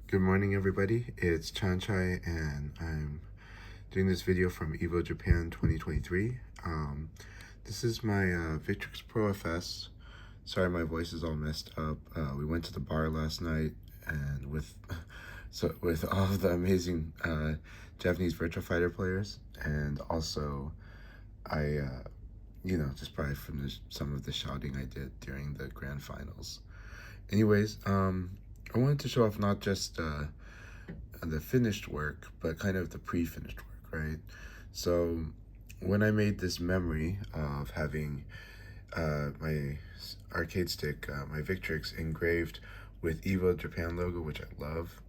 Good morning, everybody. It's Chanchai, and I'm doing this video from Evo Japan 2023. This is my Victrix Pro FS. Sorry, my voice is all messed up. We went to the bar last night, and with all of the amazing Japanese Virtua Fighter players, and also I, just probably from some of the shouting I did during the grand finals. Anyways, I wanted to show off not just the finished work, but kind of the pre-finished work, right? So when I made this memory of having my arcade stick, my Victrix engraved with Evo Japan logo, which I love,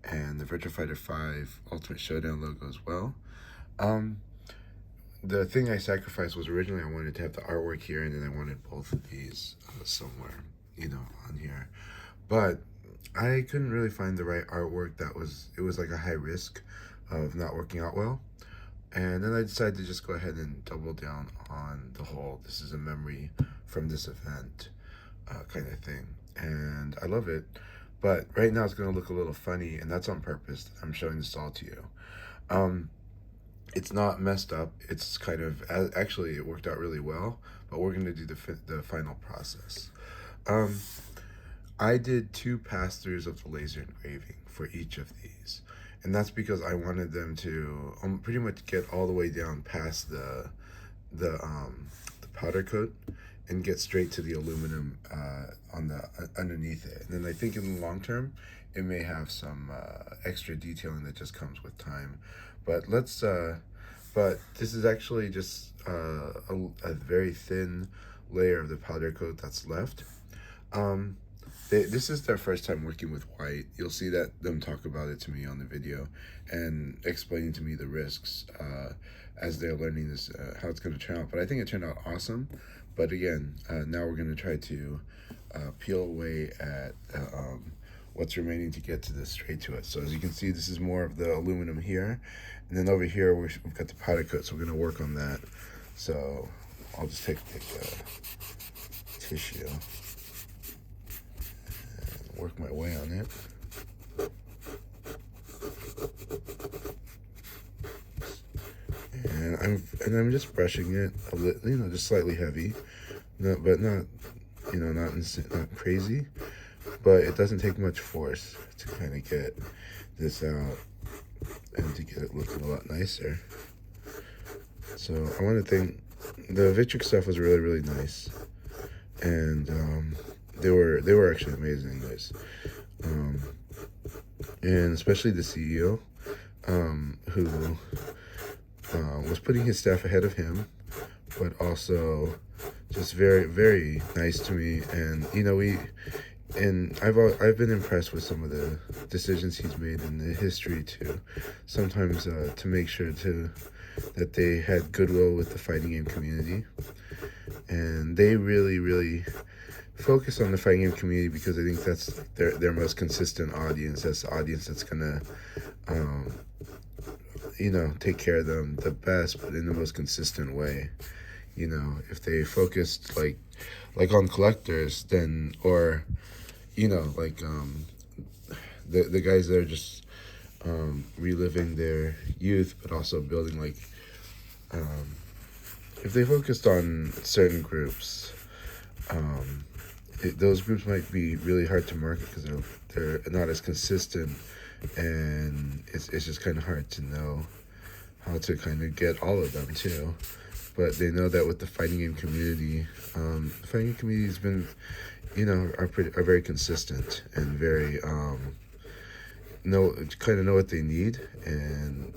and the Virtua Fighter 5 Ultimate Showdown logo as well. The thing I sacrificed was originally I wanted to have the artwork here, and then I wanted both of these somewhere, on here. But I couldn't really find the right artwork it was like a high risk of not working out well. And then I decided to just go ahead and double down on the whole, this is a memory from this event kind of thing. And I love it. But right now it's going to look a little funny, and that's on purpose. I'm showing this all to you. It's not messed up. It's kind of, actually it worked out really well, but we're going to do the final process. I did 2 pass-throughs of the laser engraving for each of these, and that's because I wanted them to pretty much get all the way down past the powder coat and get straight to the aluminum on the underneath it. And then I think in the long term, it may have some extra detailing that just comes with time. But but this is actually just a very thin layer of the powder coat that's left. This is their first time working with white. You'll see them talk about it to me on the video and explaining to me the risks as they're learning this, how it's going to turn out. But I think it turned out awesome. But again, now we're going to try to peel away at what's remaining to get to this straight to it. So as you can see, this is more of the aluminum here. And then over here, we've got the powder coat, so we're going to work on that. So I'll just take tissue. Work my way on it. And I'm just brushing it a little, just slightly heavy, but not crazy. But it doesn't take much force to kind of get this out and to get it looking a lot nicer. So I want to thank the Victrix stuff was really, really nice, and they were actually amazing, guys. And especially the CEO, who was putting his staff ahead of him, but also just very, very nice to me. And I've been impressed with some of the decisions he's made in the history too. Sometimes to make sure that they had goodwill with the fighting game community, and they really, really focus on the fighting game community because I think that's their most consistent audience. That's the audience that's gonna take care of them the best, but in the most consistent way. If they focused like on collectors, then, or the guys that are just reliving their youth, but also building if they focused on certain groups, those groups might be really hard to market because they're not as consistent, and it's just kind of hard to know how to kind of get all of them too. But they know that with the fighting game community, the fighting game community has been, are very consistent and very know what they need, and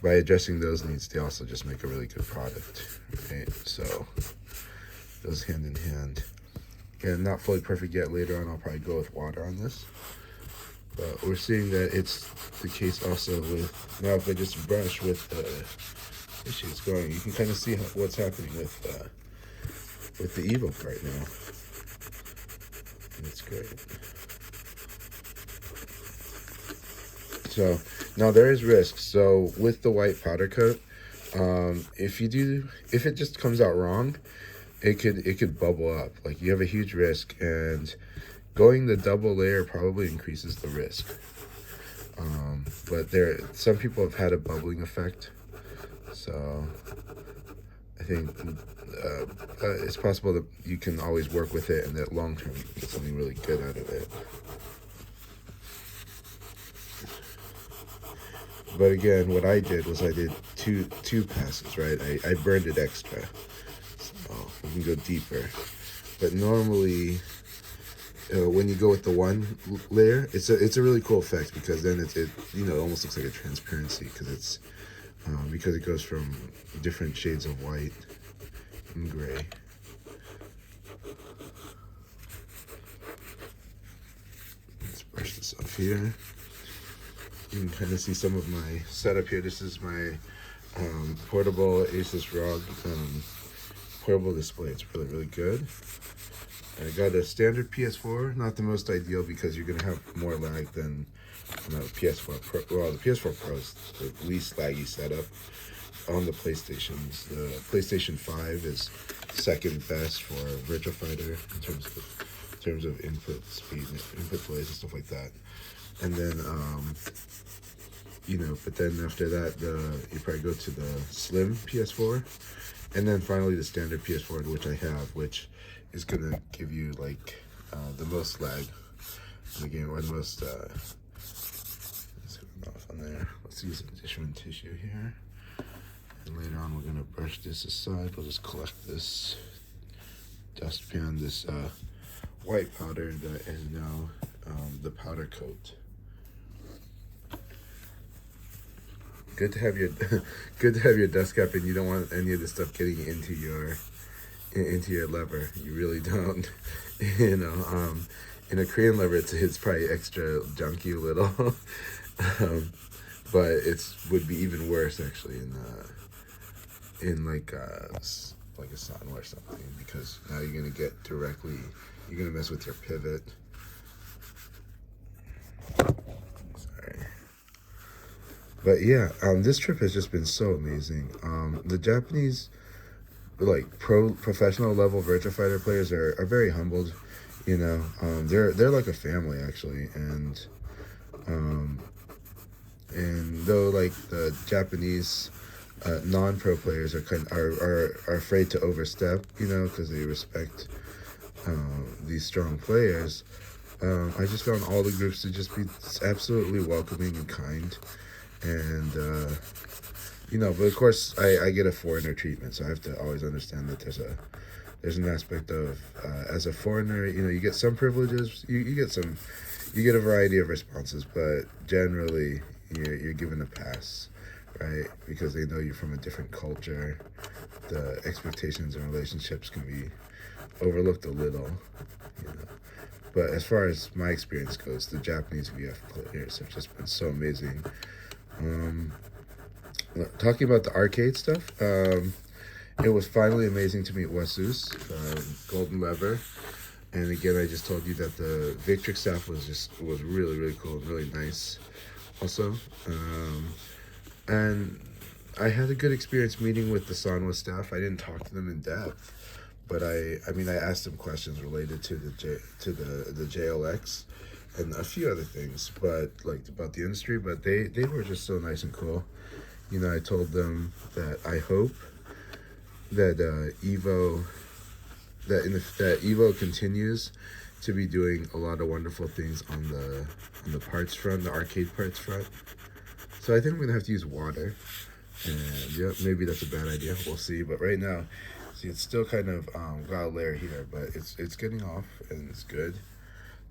by addressing those needs, they also just make a really good product, right? So goes hand in hand. And not fully perfect yet. Later on, I'll probably go with water on this. But we're seeing that it's the case also with, now if I just brush with the issues going, you can kind of see what's happening with the Evo part now. And it's great. So now there is risk. So with the white powder coat, if it just comes out wrong, it could bubble up. Like, you have a huge risk, and Going the double layer probably increases the risk. But some people have had a bubbling effect, so I think it's possible that you can always work with it, and that long term you can get something really good out of it. But again, what I did was I did two passes, right? I burned it extra, so we can go deeper. But normally, when you go with the one layer, it's a really cool effect, because then it almost looks like a transparency, because it goes from different shades of white and gray. Let's brush this off here. You can kind of see some of my setup here. This is my portable Asus ROG portable display. It's really, really good. I got a standard PS4, not the most ideal because you're gonna have more lag than PS4 Pro. Well, the PS4 Pro is the least laggy setup on the PlayStations. The PlayStation 5 is second best for Virtua Fighter in terms of input speed, input delays, and stuff like that. And then but then after that, you probably go to the slim PS4, and then finally the standard PS4, which I have, which is gonna give you like the most lag in the game, or the most. Let's get it off on there. Let's use a different tissue here, and later on we're gonna brush this aside. We'll just collect this dustpan, this white powder that is now the powder coat. Good to have your dust cap, and you don't want any of this stuff getting into your lever. You really don't. In a Korean lever, it's probably extra junky a little, but would be even worse actually in like a Sanwa or something, because now you're gonna mess with your pivot. But yeah, this trip has just been so amazing. The Japanese, like professional level Virtua Fighter players are very humbled. They're like a family actually, and though like the Japanese non-pro players are afraid to overstep, because they respect these strong players. I just found all the groups to just be absolutely welcoming and kind. And but of course I get a foreigner treatment, so I have to always understand that there's an aspect of as a foreigner, you get some privileges, you get a variety of responses, but generally you're given a pass, right? Because they know you're from a different culture. The expectations and relationships can be overlooked a little, But as far as my experience goes, the Japanese VF players have just been so amazing. Talking about the arcade stuff, it was finally amazing to meet Jesus, Golden Lever, and again I just told you that the Victrix staff was really, really cool and really nice also, and I had a good experience meeting with the Sanwa staff. I didn't talk to them in depth, but I asked them questions related to the JLX and a few other things, but like about the industry. But they were just so nice and cool. I told them that I hope that Evo continues to be doing a lot of wonderful things on the parts front, the arcade parts front. So I think I'm gonna have to use water, and yeah, maybe that's a bad idea. We'll see. But right now, see, it's still kind of got a layer here, but it's getting off and it's good.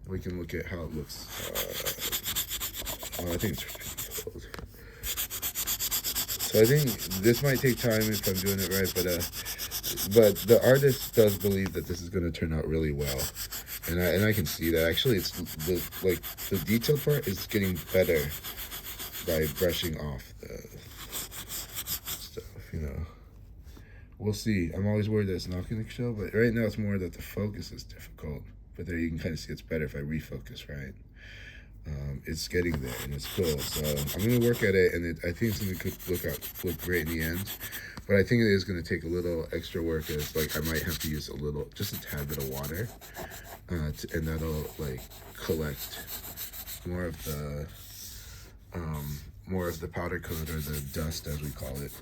We can look at how it looks. I think it's pretty cold. So I think this might take time if I'm doing it right, but the artist does believe that this is going to turn out really well, and I can see that. Actually, it's the detailed part is getting better by brushing off the stuff. We'll see. I'm always worried that it's not going to show, but right now it's more that the focus is difficult. But there you can kind of see it's better if I refocus, right? It's getting there, and it's cool. So I'm going to work at it, and I think it's going to look great in the end. But I think it is going to take a little extra work. Is like I might have to use just a tad bit of water, and that'll like collect more of the powder coat, or the dust as we call it,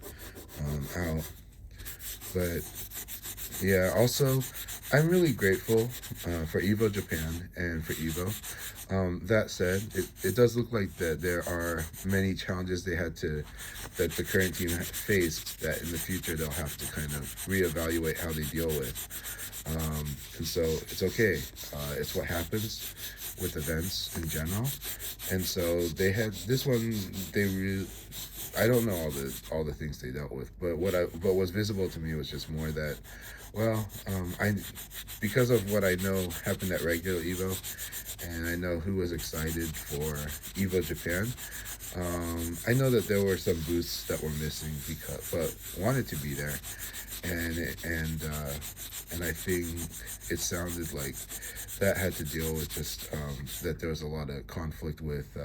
out. But yeah, also I'm really grateful for Evo Japan and for Evo. That said, it does look like that there are many challenges that the current team faced, that in the future they'll have to kind of reevaluate how they deal with. And so it's okay. It's what happens with events in general. And so they had this one. I don't know all the things they dealt with, but what was visible to me was just more that, well, because of what I know happened at regular Evo, and I know who was excited for Evo Japan. I know that there were some booths that were missing but wanted to be there, and I think it sounded like that had to deal with just that there was a lot of conflict with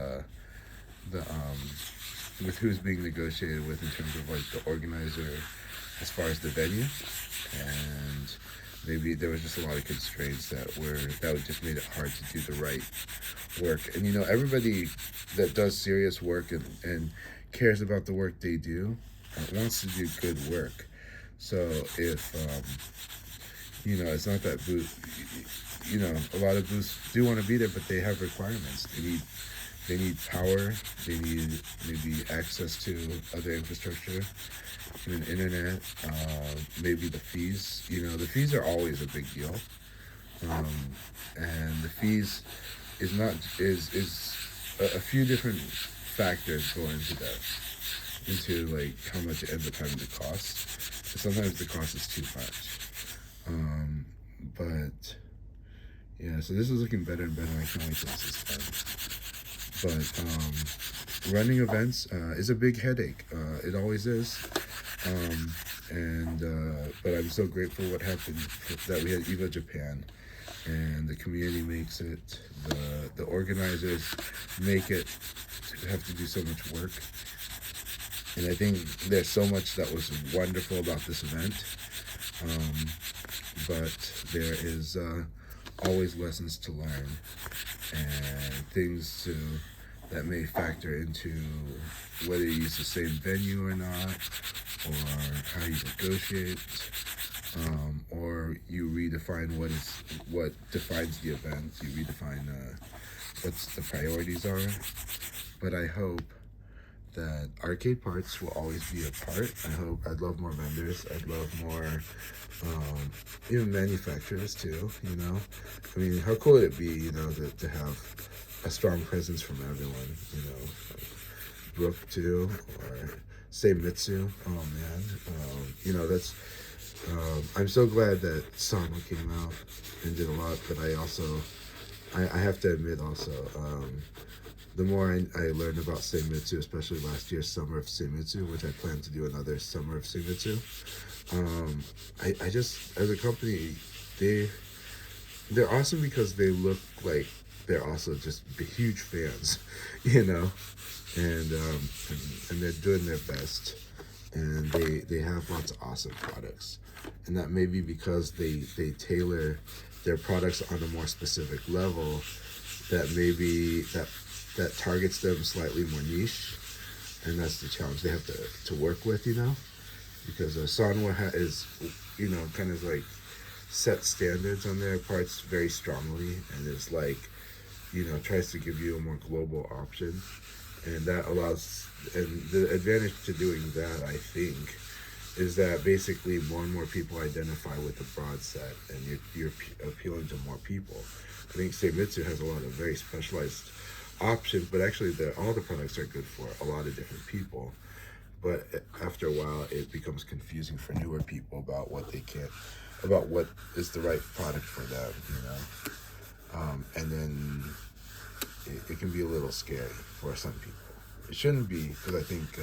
with who's being negotiated with in terms of like the organizer as far as the venue, and maybe there was just a lot of constraints that would just made it hard to do the right work. And everybody that does serious work and cares about the work they do wants to do good work. So if it's not that booth, a lot of booths do want to be there, but they have requirements. They need power. They need maybe access to other infrastructure, internet. Maybe the fees. The fees are always a big deal, and the fees is a few different factors go into that, into like how much it ends up having to cost. And sometimes the cost is too much. But yeah, so this is looking better and better. I can't wait till this is done. But running events is a big headache. It always is. But I'm so grateful what happened, that we had Evo Japan, and the community makes it. The organizers make it have to do so much work. And I think there's so much that was wonderful about this event. But there is always lessons to learn, and things that may factor into whether you use the same venue or not, or how you negotiate, or you redefine what defines the event. You redefine what the priorities are. But I hope that arcade parts will always be a part. I'd love more vendors. I'd love more, even manufacturers too, I mean, how cool would it be, to have a strong presence from everyone, like Brook too, or Seimitsu. Oh man, that's, I'm so glad that Sama came out and did a lot, but I have to admit also, the more I learned about Seimitsu, especially last year's Summer of Seimitsu, which I plan to do another Summer of Seimitsu, I just, as a company, they're awesome because they look like they're also just huge fans, and they're doing their best, and they have lots of awesome products, and that may be because they tailor their products on a more specific level that targets them slightly more niche, and that's the challenge they have to work with, because Sanwa is, kind of like set standards on their parts very strongly, and is like, tries to give you a more global option, and that allows, and the advantage to doing that, I think, is that basically more and more people identify with the broad set, and you're appealing to more people. I think Seimitsu has a lot of very specialized options, but actually all the products are good for a lot of different people. But after a while, it becomes confusing for newer people about what is the right product for them, and then it can be a little scary for some people. It shouldn't be, because I think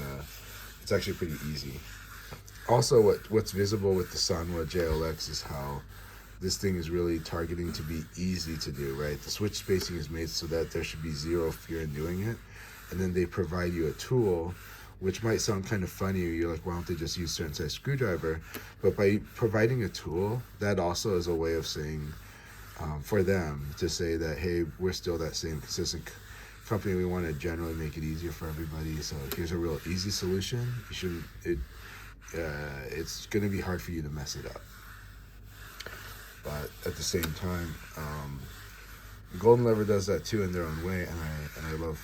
it's actually pretty easy. Also, what's visible with the Sanwa JLX is how this thing is really targeting to be easy to do, right? The switch spacing is made so that there should be zero fear in doing it. And then they provide you a tool which might sound kind of funny. You're like, why don't they just use certain size screwdriver? But by providing a tool, that also is a way of saying, for them to say that, hey, we're still that same consistent company. We want to generally make it easier for everybody. So here's a real easy solution. You shouldn't. It's going to be hard for you to mess it up. But at the same time, Golden Lever does that too in their own way, and I love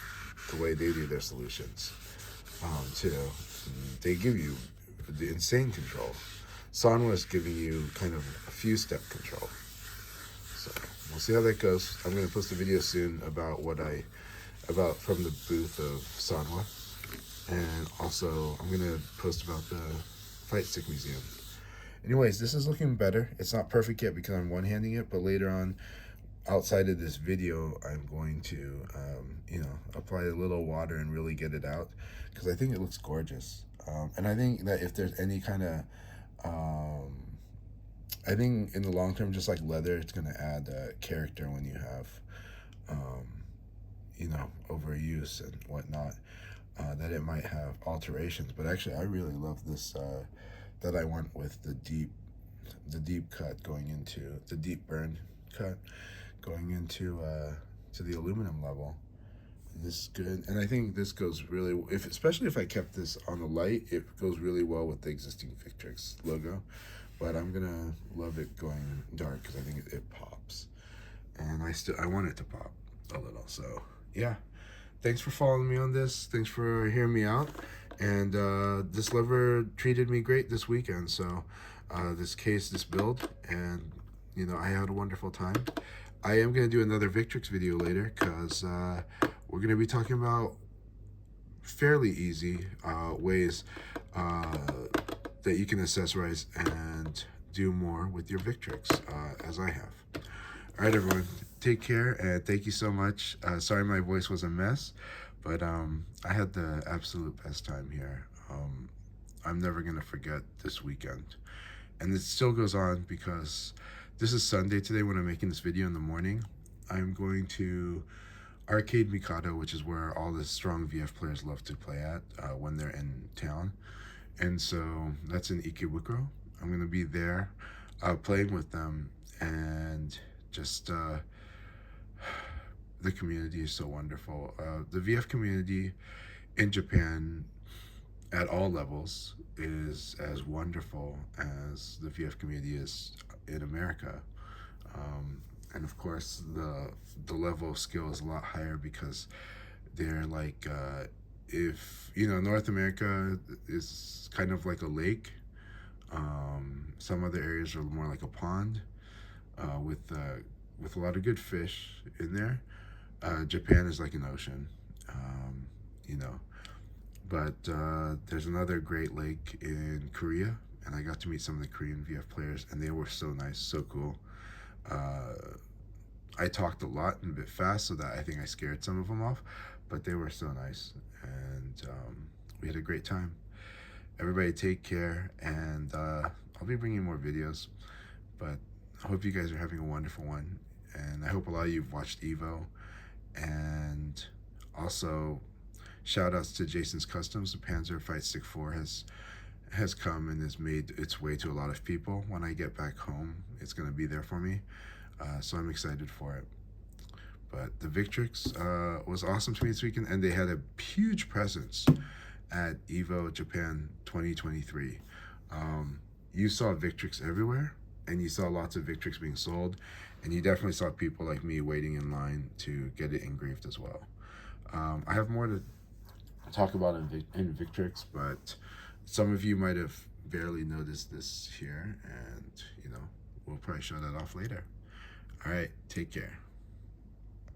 the way they do their solutions too. They give you the insane control. Sanwa is giving you kind of a few step control. So we'll see how that goes. I'm going to post a video soon about from the booth of Sanwa, and also I'm going to post about the Fight Stick Museum. Anyways, this is looking better. It's not perfect yet because I'm one-handing it, but later on, outside of this video, I'm going to, apply a little water and really get it out because I think it looks gorgeous. And I think that if there's any kind of, I think in the long term, just like leather, it's going to add character when you have, overuse and whatnot, that it might have alterations. But actually, I really love this, that I went with the deep cut going into, the deep burn cut going into to the aluminum level. This is good, and I think this goes really, especially if I kept this on the light, it goes really well with the existing Victrix logo. But I'm gonna love it going dark because I think it pops, and I want it to pop a little. So yeah, thanks for following me on this. Thanks for hearing me out. And this lever treated me great this weekend. So this build, and I had a wonderful time. I am going to do another Victrix video later because we're going to be talking about fairly easy ways that you can accessorize and do more with your Victrix, as I have. All right, everyone, take care, and thank you so much. Sorry my voice was a mess, but I had the absolute best time here. I'm never going to forget this weekend. And it still goes on because this is Sunday today when I'm making this video in the morning. I'm going to Arcade Mikado, which is where all the strong VF players love to play at when they're in town. And so that's in Ikebukuro. I'm going to be there playing with them, and just the community is so wonderful. The VF community in Japan at all levels is as wonderful as the VF community is in America. And of course, the level of skill is a lot higher because they're like, if, North America is kind of like a lake. Some other areas are more like a pond with a lot of good fish in there. Japan is like an ocean, but there's another great lake in Korea, and I got to meet some of the Korean VF players, and they were so nice, so cool. I talked a lot and a bit fast, so that I think I scared some of them off, but they were so nice, and we had a great time. Everybody take care, and I'll be bringing more videos, but I hope you guys are having a wonderful one, and I hope a lot of you have watched Evo. And also, shout outs to Jason's Customs. The Panzer Fight Stick 4 has come and has made its way to a lot of people. When I get back home, it's going to be there for me, so I'm excited for it. But the Victrix was awesome to me this weekend, and they had a huge presence at Evo Japan 2023. You saw Victrix everywhere, and you saw lots of Victrix being sold, and you definitely saw people like me waiting in line to get it engraved as well. I have more to talk about in Victrix, but some of you might have barely noticed this here, and we'll probably show that off later. All right, take care.